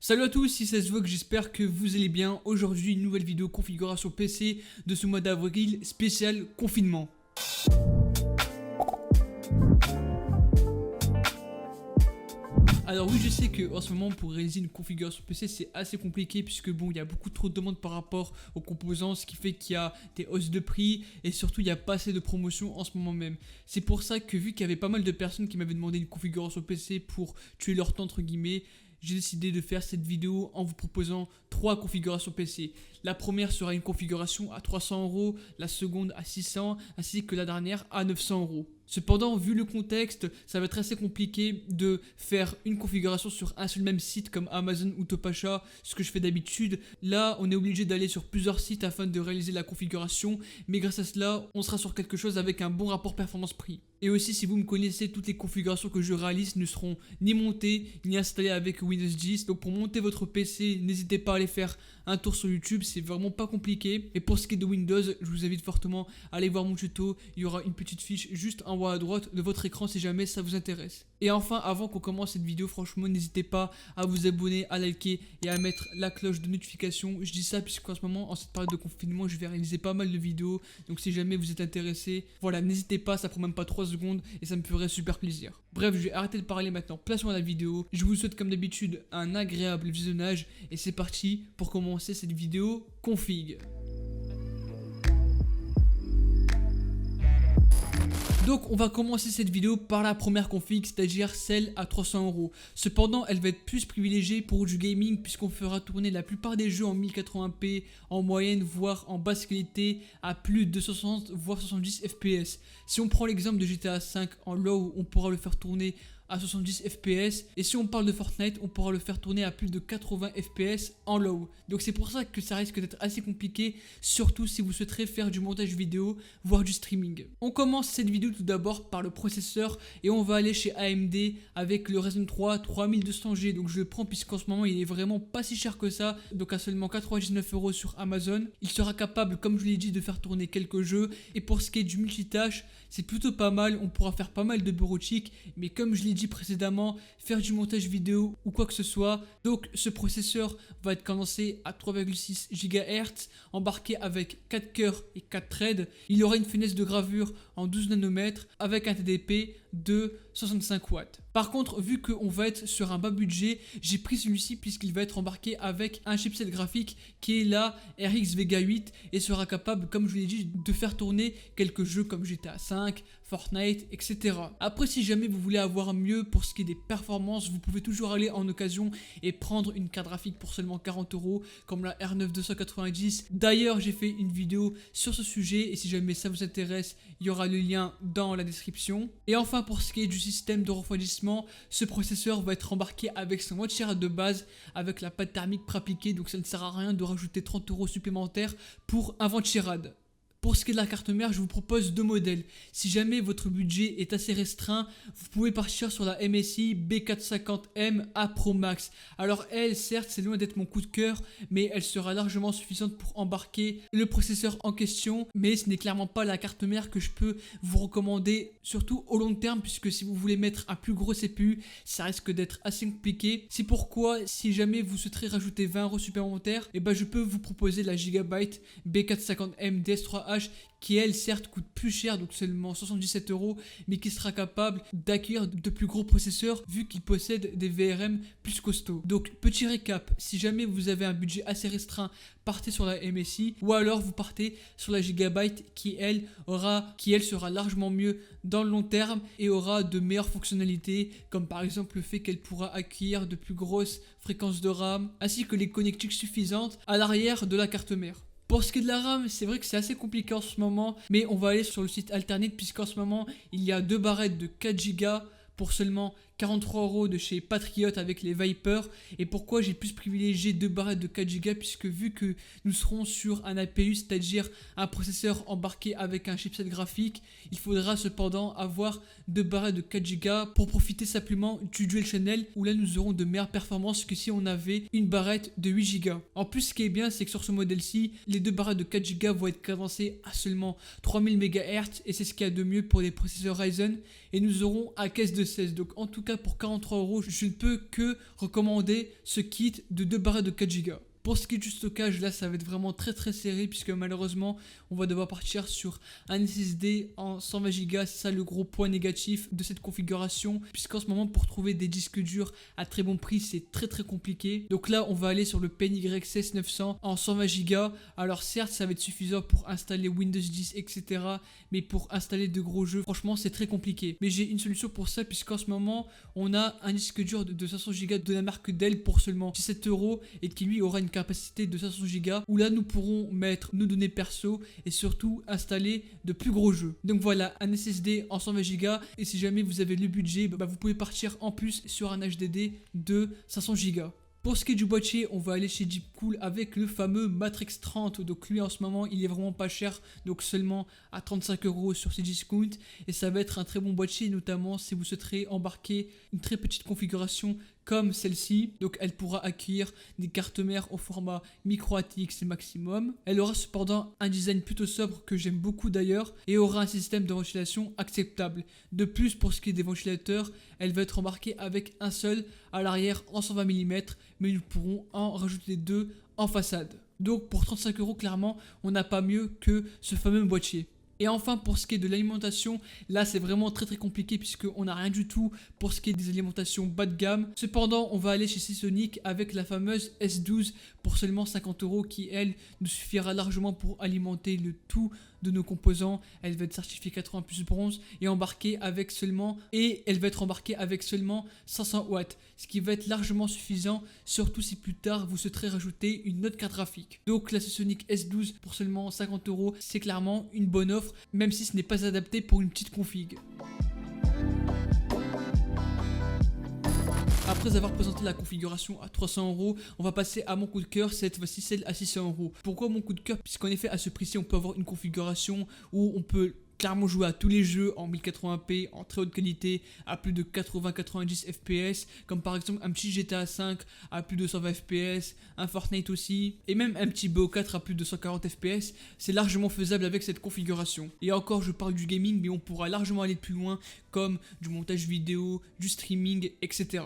Salut à tous, si ça se voit que j'espère que vous allez bien. Aujourd'hui, une nouvelle vidéo configuration PC de ce mois d'avril spécial confinement. Alors oui, je sais que en ce moment pour réaliser une configuration PC c'est assez compliqué puisque bon, il y a beaucoup trop de demandes par rapport aux composants, ce qui fait qu'il y a des hausses de prix et surtout il n'y a pas assez de promotions en ce moment même. C'est pour ça que vu qu'il y avait pas mal de personnes qui m'avaient demandé une configuration PC pour tuer leur temps entre guillemets, j'ai décidé de faire cette vidéo en vous proposant 3 configurations PC. La première sera une configuration à 300€, la seconde à 600, ainsi que la dernière à 900€. Cependant, vu le contexte, ça va être assez compliqué de faire une configuration sur un seul même site comme Amazon ou Topacha, ce que je fais d'habitude. Là, on est obligé d'aller sur plusieurs sites afin de réaliser la configuration, mais grâce à cela, on sera sur quelque chose avec un bon rapport performance-prix. Et aussi, si vous me connaissez, toutes les configurations que je réalise ne seront ni montées ni installées avec Windows 10. Donc pour monter votre PC, n'hésitez pas à aller faire un tour sur YouTube, c'est vraiment pas compliqué. Et pour ce qui est de Windows, je vous invite fortement à aller voir mon tuto. Il y aura une petite fiche juste en haut à droite de votre écran si jamais ça vous intéresse. Et enfin, avant qu'on commence cette vidéo, franchement, n'hésitez pas à vous abonner, à liker et à mettre la cloche de notification. Je dis ça puisqu'en ce moment, en cette période de confinement, je vais réaliser pas mal de vidéos. Donc si jamais vous êtes intéressé, voilà, n'hésitez pas, ça prend même pas 3 secondes et ça me ferait super plaisir. Bref, je vais arrêter de parler maintenant, place-moi à la vidéo. Je vous souhaite comme d'habitude un agréable visionnage et c'est parti pour commencer cette vidéo config. Donc on va commencer cette vidéo par la première config, c'est-à-dire celle à 300€. Cependant, elle va être plus privilégiée pour du gaming puisqu'on fera tourner la plupart des jeux en 1080p en moyenne, voire en basse qualité à plus de 60 voire 70 fps. Si on prend l'exemple de GTA V en low, on pourra le faire tourner à 70 fps et si on parle de Fortnite, on pourra le faire tourner à plus de 80 fps en low. Donc c'est pour ça que ça risque d'être assez compliqué, surtout si vous souhaiterez faire du montage vidéo, voire du streaming. On commence cette vidéo tout d'abord par le processeur et on va aller chez AMD avec le Ryzen 3 3200G. Donc je le prends puisqu'en ce moment il est vraiment pas si cher que ça, donc à seulement 99€ sur Amazon. Il sera capable, comme je l'ai dit, de faire tourner quelques jeux et pour ce qui est du multitâche, c'est plutôt pas mal, on pourra faire pas mal de bureautique, mais comme je l'ai dit précédemment, faire du montage vidéo ou quoi que ce soit. Donc ce processeur va être cadencé à 3,6 GHz, embarqué avec 4 cœurs et 4 threads. Il aura une fenêtre de gravure en 12 nanomètres avec un TDP de 65 watts. Par contre, vu qu'on va être sur un bas budget, j'ai pris celui-ci puisqu'il va être embarqué avec un chipset graphique qui est la RX Vega 8 et sera capable, comme je vous l'ai dit, de faire tourner quelques jeux comme GTA V, Fortnite, etc. Après, si jamais vous voulez avoir mieux pour ce qui est des performances, vous pouvez toujours aller en occasion et prendre une carte graphique pour seulement 40€ comme la R9 290. D'ailleurs, j'ai fait une vidéo sur ce sujet et si jamais ça vous intéresse, il y aura le lien dans la description. Et enfin, pour ce qui est du système de refroidissement, ce processeur va être embarqué avec son mode Cherad de base avec la pâte thermique préappliquée, donc ça ne sert à rien de rajouter 30€ supplémentaires pour un vent Cherad. Pour ce qui est de la carte mère, je vous propose 2 modèles. Si jamais votre budget est assez restreint, vous pouvez partir sur la MSI B450M A Pro Max. Alors elle, certes, c'est loin d'être mon coup de cœur, mais elle sera largement suffisante pour embarquer le processeur en question. Mais ce n'est clairement pas la carte mère que je peux vous recommander, surtout au long terme, puisque si vous voulez mettre un plus gros CPU, ça risque d'être assez compliqué. C'est pourquoi, si jamais vous souhaiterez rajouter 20€ supplémentaires, et ben je peux vous proposer la Gigabyte B450M DS3A qui elle certes coûte plus cher, donc seulement 77€, mais qui sera capable d'acquérir de plus gros processeurs vu qu'il possède des VRM plus costauds. Donc petit récap, si jamais vous avez un budget assez restreint, partez sur la MSI ou alors vous partez sur la Gigabyte qui elle sera largement mieux dans le long terme et aura de meilleures fonctionnalités comme par exemple le fait qu'elle pourra acquérir de plus grosses fréquences de RAM ainsi que les connectiques suffisantes à l'arrière de la carte mère. Pour ce qui est de la RAM, c'est vrai que c'est assez compliqué en ce moment, mais on va aller sur le site Alternate puisqu'en ce moment, il y a 2 barrettes de 4 Go pour seulement 43€ de chez Patriot avec les Viper. Et pourquoi j'ai plus privilégié 2 barrettes de 4 Go puisque vu que nous serons sur un APU, c'est-à-dire un processeur embarqué avec un chipset graphique, il faudra cependant avoir 2 barrettes de 4 Go pour profiter simplement du Dual Channel où là nous aurons de meilleures performances que si on avait une barrette de 8 Go. En plus, ce qui est bien, c'est que sur ce modèle-ci, les 2 barrettes de 4 Go vont être cadencées à seulement 3000 MHz et c'est ce qu'il y a de mieux pour les processeurs Ryzen et nous aurons à caisse de 16. Donc en tout cas, cas pour 43€, je ne peux que recommander ce kit de 2 barrettes de 4 Go. Pour ce qui est du stockage, là ça va être vraiment très serré puisque malheureusement on va devoir partir sur un SSD en 120 Go. C'est ça le gros point négatif de cette configuration, puisqu'en ce moment pour trouver des disques durs à très bon prix c'est très compliqué. Donc là on va aller sur le PNYXS 900 en 120 Go. Alors certes ça va être suffisant pour installer Windows 10 etc, mais pour installer de gros jeux franchement c'est très compliqué. Mais j'ai une solution pour ça, puisqu'en ce moment on a un disque dur de 500 Go de la marque Dell pour seulement 17€ et qui lui aura une capacité de 500 Go où là nous pourrons mettre nos données perso et surtout installer de plus gros jeux. Donc voilà, un SSD en 120 Go, et si jamais vous avez le budget, vous pouvez partir en plus sur un HDD de 500 Go. Pour ce qui est du boîtier, on va aller chez Deepcool avec le fameux Matrix 30. Donc lui en ce moment il est vraiment pas cher, donc seulement à 35€ sur Cdiscount, et ça va être un très bon boîtier, notamment si vous souhaiterez embarquer une très petite configuration comme celle-ci. Donc elle pourra accueillir des cartes mères au format micro ATX maximum. Elle aura cependant un design plutôt sobre que j'aime beaucoup d'ailleurs, et aura un système de ventilation acceptable. De plus, pour ce qui est des ventilateurs, elle va être embarquée avec un seul à l'arrière en 120 mm, mais nous pourrons en rajouter 2 en façade. Donc pour 35€, clairement on n'a pas mieux que ce fameux boîtier. Et enfin pour ce qui est de l'alimentation, là c'est vraiment très compliqué puisqu'on n'a rien du tout pour ce qui est des alimentations bas de gamme. Cependant on va aller chez Seasonic avec la fameuse S12 pour seulement 50€ qui elle nous suffira largement pour alimenter le tout de nos composants. Elle va être certifiée 80 plus bronze et elle va être embarquée avec seulement 500 watts, ce qui va être largement suffisant, surtout si plus tard vous souhaiterez rajouter une autre carte graphique. Donc la Seasonic S12 pour seulement 50€, c'est clairement une bonne offre, même si ce n'est pas adapté pour une petite config. Après avoir présenté la configuration à 300€, on va passer à mon coup de cœur, cette fois-ci celle à 600€. Pourquoi mon coup de cœur? Puisqu'en effet à ce prix-ci on peut avoir une configuration où on peut clairement jouer à tous les jeux en 1080p, en très haute qualité, à plus de 80-90 fps, comme par exemple un petit GTA 5 à plus de 120 fps, un Fortnite aussi, et même un petit BO4 à plus de 140 fps, c'est largement faisable avec cette configuration. Et encore, je parle du gaming, mais on pourra largement aller plus loin, comme du montage vidéo, du streaming, etc.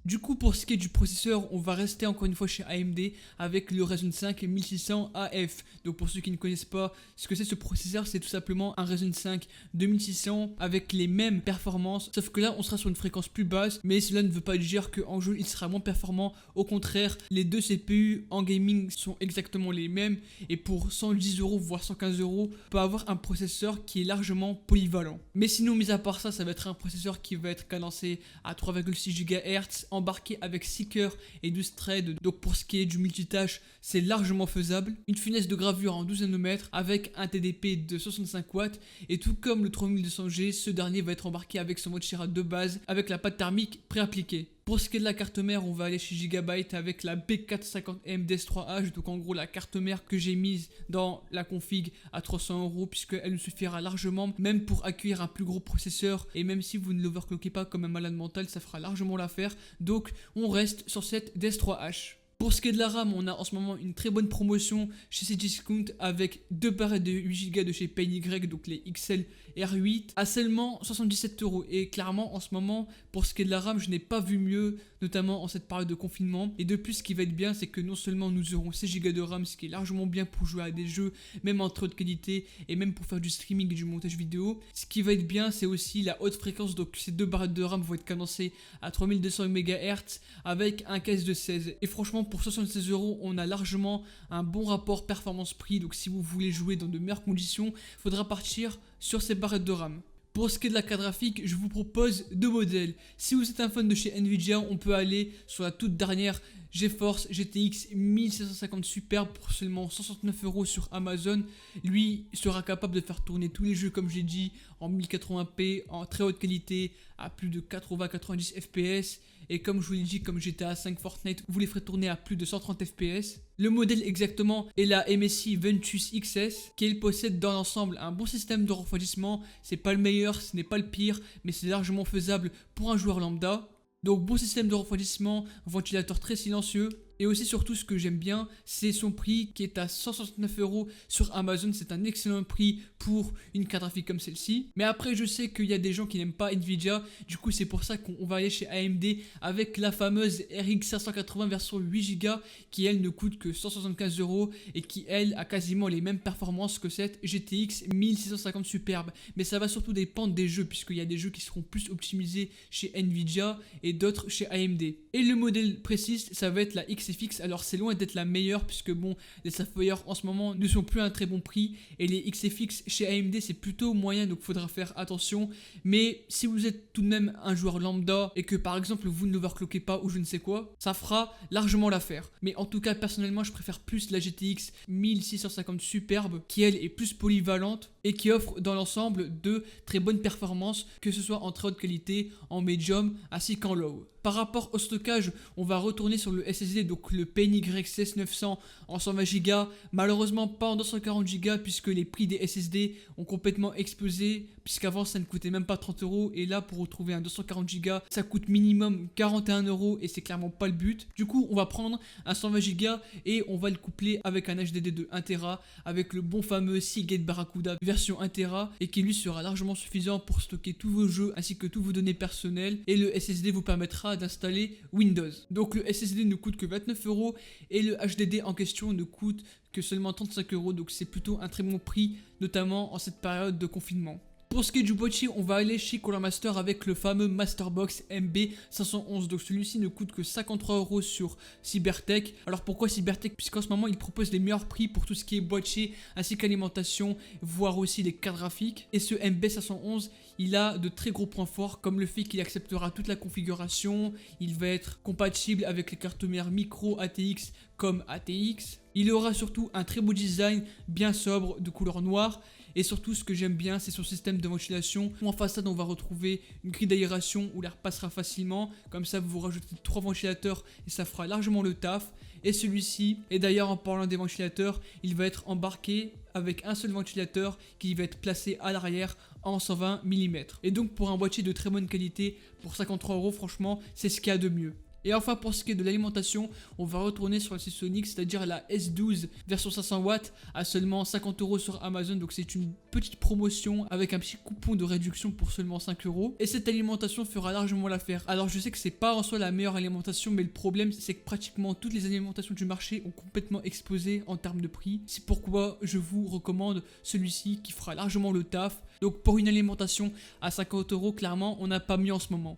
Du coup, pour ce qui est du processeur, on va rester encore une fois chez AMD avec le Ryzen 5 1600 AF. Donc pour ceux qui ne connaissent pas ce que c'est ce processeur, c'est tout simplement un Ryzen 5 2600 avec les mêmes performances, sauf que là on sera sur une fréquence plus basse, mais cela ne veut pas dire qu'en jeu il sera moins performant. Au contraire, les deux CPU en gaming sont exactement les mêmes, et pour 110€ voire 115€, on peut avoir un processeur qui est largement polyvalent. Mais sinon, mis à part ça, ça va être un processeur qui va être cadencé à 3,6 GHz, embarqué avec 6 cœurs et 12 threads. Donc pour ce qui est du multitâche, c'est largement faisable. Une finesse de gravure en 12 nanomètres avec un TDP de 65 watts, et tout comme le 3200G, ce dernier va être embarqué avec son mode Shira de base avec la pâte thermique préappliquée. Pour ce qui est de la carte mère, on va aller chez Gigabyte avec la B450M DS3H, donc en gros la carte mère que j'ai mise dans la config à 300€, puisqu'elle nous suffira largement, même pour accueillir un plus gros processeur, et même si vous ne l'overclockez pas comme un malade mental, ça fera largement l'affaire. Donc on reste sur cette DS3H. Pour ce qui est de la RAM, on a en ce moment une très bonne promotion chez Cdiscount avec 2 barrettes de 8Go de chez PNY, donc les XL R8, à seulement 77€. Et clairement, en ce moment, pour ce qui est de la RAM, je n'ai pas vu mieux, notamment en cette période de confinement. Et de plus, ce qui va être bien, c'est que non seulement nous aurons 16Go de RAM, ce qui est largement bien pour jouer à des jeux, même en très haute qualité, et même pour faire du streaming et du montage vidéo. Ce qui va être bien, c'est aussi la haute fréquence, donc ces 2 barrettes de RAM vont être cadencées à 3200 MHz avec un caisse de 16. Et franchement, pour 76€, on a largement un bon rapport performance-prix. Donc si vous voulez jouer dans de meilleures conditions, il faudra partir sur ces barrettes de RAM. Pour ce qui est de la carte graphique, je vous propose 2 modèles. Si vous êtes un fan de chez Nvidia, on peut aller sur la toute dernière GeForce GTX 1650 Super pour seulement 169€ sur Amazon. Lui sera capable de faire tourner tous les jeux, comme j'ai dit, en 1080p, en très haute qualité, à plus de 80-90 fps. Et comme je vous l'ai dit, comme GTA 5, Fortnite, vous les ferez tourner à plus de 130 fps. Le modèle exactement est la MSI Ventus XS, qui possède dans l'ensemble un bon système de refroidissement. C'est pas le meilleur, ce n'est pas le pire, mais c'est largement faisable pour un joueur lambda. Donc bon système de refroidissement, ventilateur très silencieux. Et aussi surtout ce que j'aime bien, c'est son prix qui est à 169 € sur Amazon. C'est un excellent prix pour une carte graphique comme celle-ci. Mais après je sais qu'il y a des gens qui n'aiment pas Nvidia, du coup c'est pour ça qu'on va aller chez AMD avec la fameuse RX 580 version 8 Go qui elle ne coûte que 175 € et qui elle a quasiment les mêmes performances que cette GTX 1650 Superbe. Mais ça va surtout dépendre des jeux, puisqu'il y a des jeux qui seront plus optimisés chez Nvidia et d'autres chez AMD. Et le modèle précis, ça va être la XFX. Alors c'est loin d'être la meilleure, puisque bon, les Sapphire en ce moment ne sont plus à un très bon prix, et les XFX chez AMD c'est plutôt moyen, donc faudra faire attention. Mais si vous êtes tout de même un joueur lambda et que par exemple vous ne l'overclockez pas ou je ne sais quoi, ça fera largement l'affaire. Mais en tout cas personnellement je préfère plus la GTX 1650 Superbe, qui elle est plus polyvalente et qui offre dans l'ensemble de très bonnes performances, que ce soit en très haute qualité, en medium ainsi qu'en low. Par rapport au stockage, on va retourner sur le SSD, donc le PNY16 900 en 120 Go, malheureusement pas en 240 Go puisque les prix des SSD ont complètement explosé, puisqu'avant ça ne coûtait même pas 30 € et là pour retrouver un 240 Go ça coûte minimum 41 € et c'est clairement pas le but. Du coup on va prendre un 120 Go et on va le coupler avec un HDD de 1 Tera avec le bon fameux Seagate Barracuda version 1 Tera et qui lui sera largement suffisant pour stocker tous vos jeux ainsi que toutes vos données personnelles, et le SSD vous permettra d'installer Windows. Donc le SSD ne coûte que 29 € et le HDD en question ne coûte que seulement 35 €, donc c'est plutôt un très bon prix, notamment en cette période de confinement. Pour ce qui est du boîtier, on va aller chez Cooler Master avec le fameux Masterbox MB511. Donc celui-ci ne coûte que 53 € sur Cybertech. Alors pourquoi Cybertech? Puisqu'en ce moment il propose les meilleurs prix pour tout ce qui est boîtier ainsi qu'alimentation, voire aussi les cartes graphiques. Et ce MB511, il a de très gros points forts, comme le fait qu'il acceptera toute la configuration. Il va être compatible avec les cartes mères micro ATX comme ATX. Il aura surtout un très beau design, bien sobre, de couleur noire. Et surtout ce que j'aime bien, c'est son système de ventilation. En façade on va retrouver une grille d'aération où l'air passera facilement. Comme ça vous rajoutez 3 ventilateurs et ça fera largement le taf. Et celui-ci, et d'ailleurs en parlant des ventilateurs, il va être embarqué avec un seul ventilateur qui va être placé à l'arrière en 120 mm. Et donc pour un boîtier de très bonne qualité, pour 53 €, franchement c'est ce qu'il y a de mieux. Et enfin pour ce qui est de l'alimentation, on va retourner sur la Seasonic, c'est-à-dire la S12 version 500 watts à seulement 50 € sur Amazon. Donc c'est une petite promotion avec un petit coupon de réduction pour seulement 5 €. Et cette alimentation fera largement l'affaire. Alors je sais que c'est pas en soi la meilleure alimentation, mais le problème c'est que pratiquement toutes les alimentations du marché ont complètement explosé en termes de prix. C'est pourquoi je vous recommande celui-ci qui fera largement le taf. Donc pour une alimentation à 50 €, clairement on n'a pas mieux en ce moment.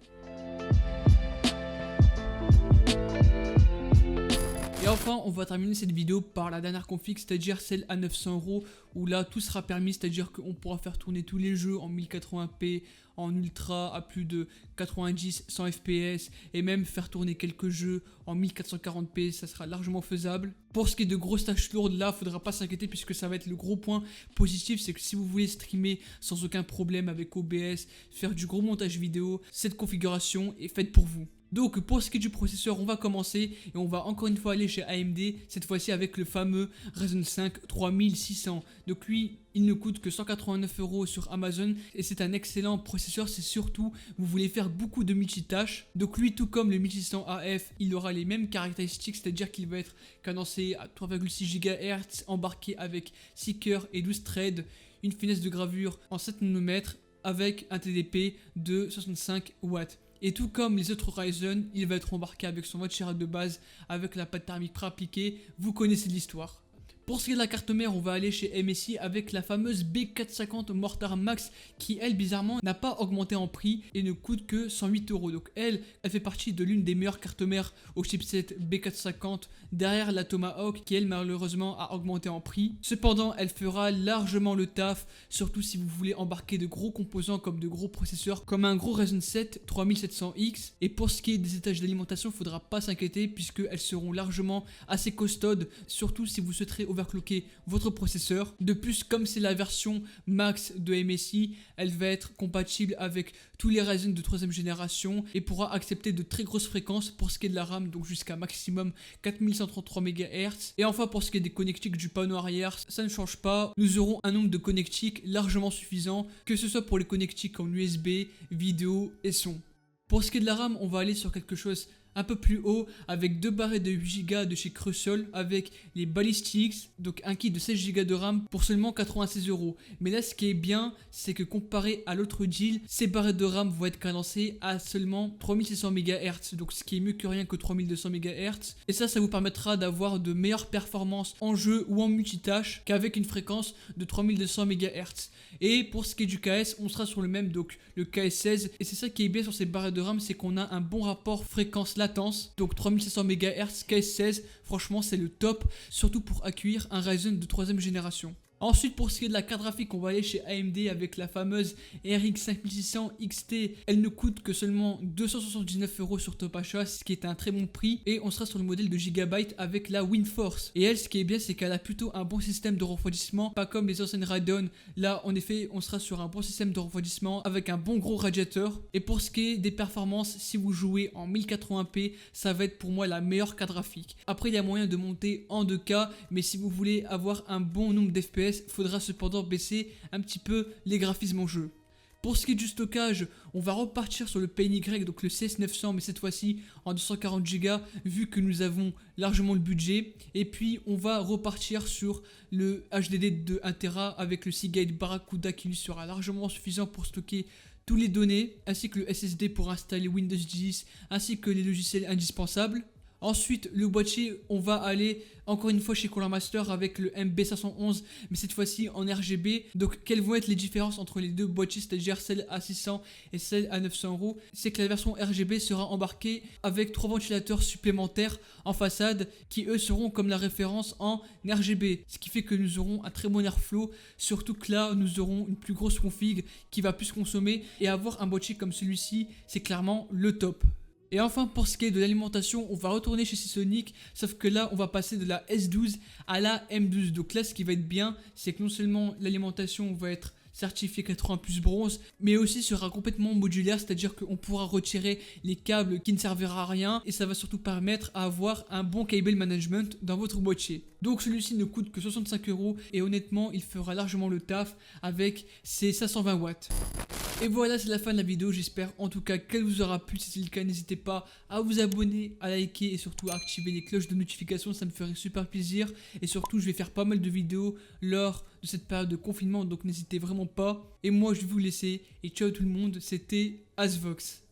Et enfin, on va terminer cette vidéo par la dernière config, c'est-à-dire celle à 900 € où là tout sera permis, c'est-à-dire qu'on pourra faire tourner tous les jeux en 1080p, en ultra à plus de 90, 100 fps et même faire tourner quelques jeux en 1440p, ça sera largement faisable. Pour ce qui est de grosses tâches lourdes, là faudra pas s'inquiéter puisque ça va être le gros point positif, c'est que si vous voulez streamer sans aucun problème avec OBS, faire du gros montage vidéo, cette configuration est faite pour vous. Donc pour ce qui est du processeur, on va commencer et on va encore une fois aller chez AMD, cette fois-ci avec le fameux Ryzen 5 3600. Donc lui, il ne coûte que 189 € sur Amazon et c'est un excellent processeur, c'est surtout vous voulez faire beaucoup de multitâches. Donc lui, tout comme le 1600 AF, il aura les mêmes caractéristiques, c'est-à-dire qu'il va être cadencé à 3,6 GHz, embarqué avec 6 cœurs et 12 threads, une finesse de gravure en 7 nanomètres avec un TDP de 65 watts. Et tout comme les autres Ryzen, il va être embarqué avec son mode Chariot de base, avec la pâte thermique préappliquée, vous connaissez l'histoire. Pour ce qui est de la carte mère, on va aller chez MSI avec la fameuse B450 Mortar Max qui elle bizarrement n'a pas augmenté en prix et ne coûte que 108 €. Donc elle fait partie de l'une des meilleures cartes mères au chipset B450 derrière la Tomahawk qui elle malheureusement a augmenté en prix. Cependant elle fera largement le taf, surtout si vous voulez embarquer de gros composants comme de gros processeurs comme un gros Ryzen 7 3700X. Et pour ce qui est des étages d'alimentation, il ne faudra pas s'inquiéter puisqu'elles seront largement assez costaudes, surtout si vous souhaiterez overclocker votre processeur. De plus, comme c'est la version max de MSI, elle va être compatible avec tous les Ryzen de 3ème génération et pourra accepter de très grosses fréquences pour ce qui est de la RAM, donc jusqu'à maximum 4133 MHz. Et enfin pour ce qui est des connectiques du panneau arrière, ça ne change pas, nous aurons un nombre de connectiques largement suffisant, que ce soit pour les connectiques en USB, vidéo et son. Pour ce qui est de la RAM, on va aller sur quelque chose un peu plus haut avec 2 barrettes de 8 Go de chez Crucial avec les Ballistics, donc un kit de 16 Go de RAM pour seulement 96€. Mais là ce qui est bien, c'est que comparé à l'autre deal, ces barrettes de RAM vont être cadencées à seulement 3600 MHz, donc ce qui est mieux que rien que 3200 MHz. Et ça vous permettra d'avoir de meilleures performances en jeu ou en multitâche qu'avec une fréquence de 3200 MHz. Et pour ce qui est du KS, on sera sur le même, donc le KS16. Et c'est ça qui est bien sur ces barrettes de RAM, c'est qu'on a un bon rapport fréquence-latence. Donc 3600 MHz, KS16, franchement c'est le top, surtout pour accueillir un Ryzen de 3ème génération. Ensuite, pour ce qui est de la carte graphique, on va aller chez AMD avec la fameuse RX 5600 XT. Elle ne coûte que seulement 279€ sur Top Achat, ce qui est un très bon prix. Et on sera sur le modèle de Gigabyte avec la WindForce. Et elle, ce qui est bien, c'est qu'elle a plutôt un bon système de refroidissement, pas comme les anciennes Radeon. Là, en effet, on sera sur un bon système de refroidissement avec un bon gros radiateur. Et pour ce qui est des performances, si vous jouez en 1080p, ça va être pour moi la meilleure carte graphique. Après, il y a moyen de monter en 2K, mais si vous voulez avoir un bon nombre d'FPS, faudra cependant baisser un petit peu les graphismes en jeu. Pour ce qui est du stockage, on va repartir sur le PNY, donc le CS900, mais cette fois-ci en 240 Go, vu que nous avons largement le budget. Et puis on va repartir sur le HDD de 1TB avec le Seagate Barracuda qui lui sera largement suffisant pour stocker toutes les données, ainsi que le SSD pour installer Windows 10, ainsi que les logiciels indispensables. Ensuite, le boîtier, on va aller encore une fois chez Cooler Master avec le MB511, mais cette fois-ci en RGB. Donc, quelles vont être les différences entre les deux boîtiers, c'est-à-dire celle à 600 et celle à 900€? C'est que la version RGB sera embarquée avec 3 ventilateurs supplémentaires en façade qui, eux, seront comme la référence en RGB. Ce qui fait que nous aurons un très bon airflow, surtout que là, nous aurons une plus grosse config qui va plus consommer. Et avoir un boîtier comme celui-ci, c'est clairement le top. Et enfin, pour ce qui est de l'alimentation, on va retourner chez Seasonic, sauf que là on va passer de la S12 à la M12. Donc là ce qui va être bien, c'est que non seulement l'alimentation va être certifié 80 plus bronze, mais aussi sera complètement modulaire, c'est-à-dire qu'on pourra retirer les câbles qui ne serviront à rien, et ça va surtout permettre à avoir un bon cable management dans votre boîtier. Donc celui-ci ne coûte que 65€ et honnêtement il fera largement le taf avec ses 520 watts. Et voilà, c'est la fin de la vidéo, j'espère en tout cas qu'elle vous aura plu. Si c'est le cas, n'hésitez pas à vous abonner, à liker et surtout à activer les cloches de notification, ça me ferait super plaisir. Et surtout, je vais faire pas mal de vidéos lors de cette période de confinement, donc n'hésitez vraiment pas. Et moi, je vais vous laisser et ciao tout le monde, c'était Asvox.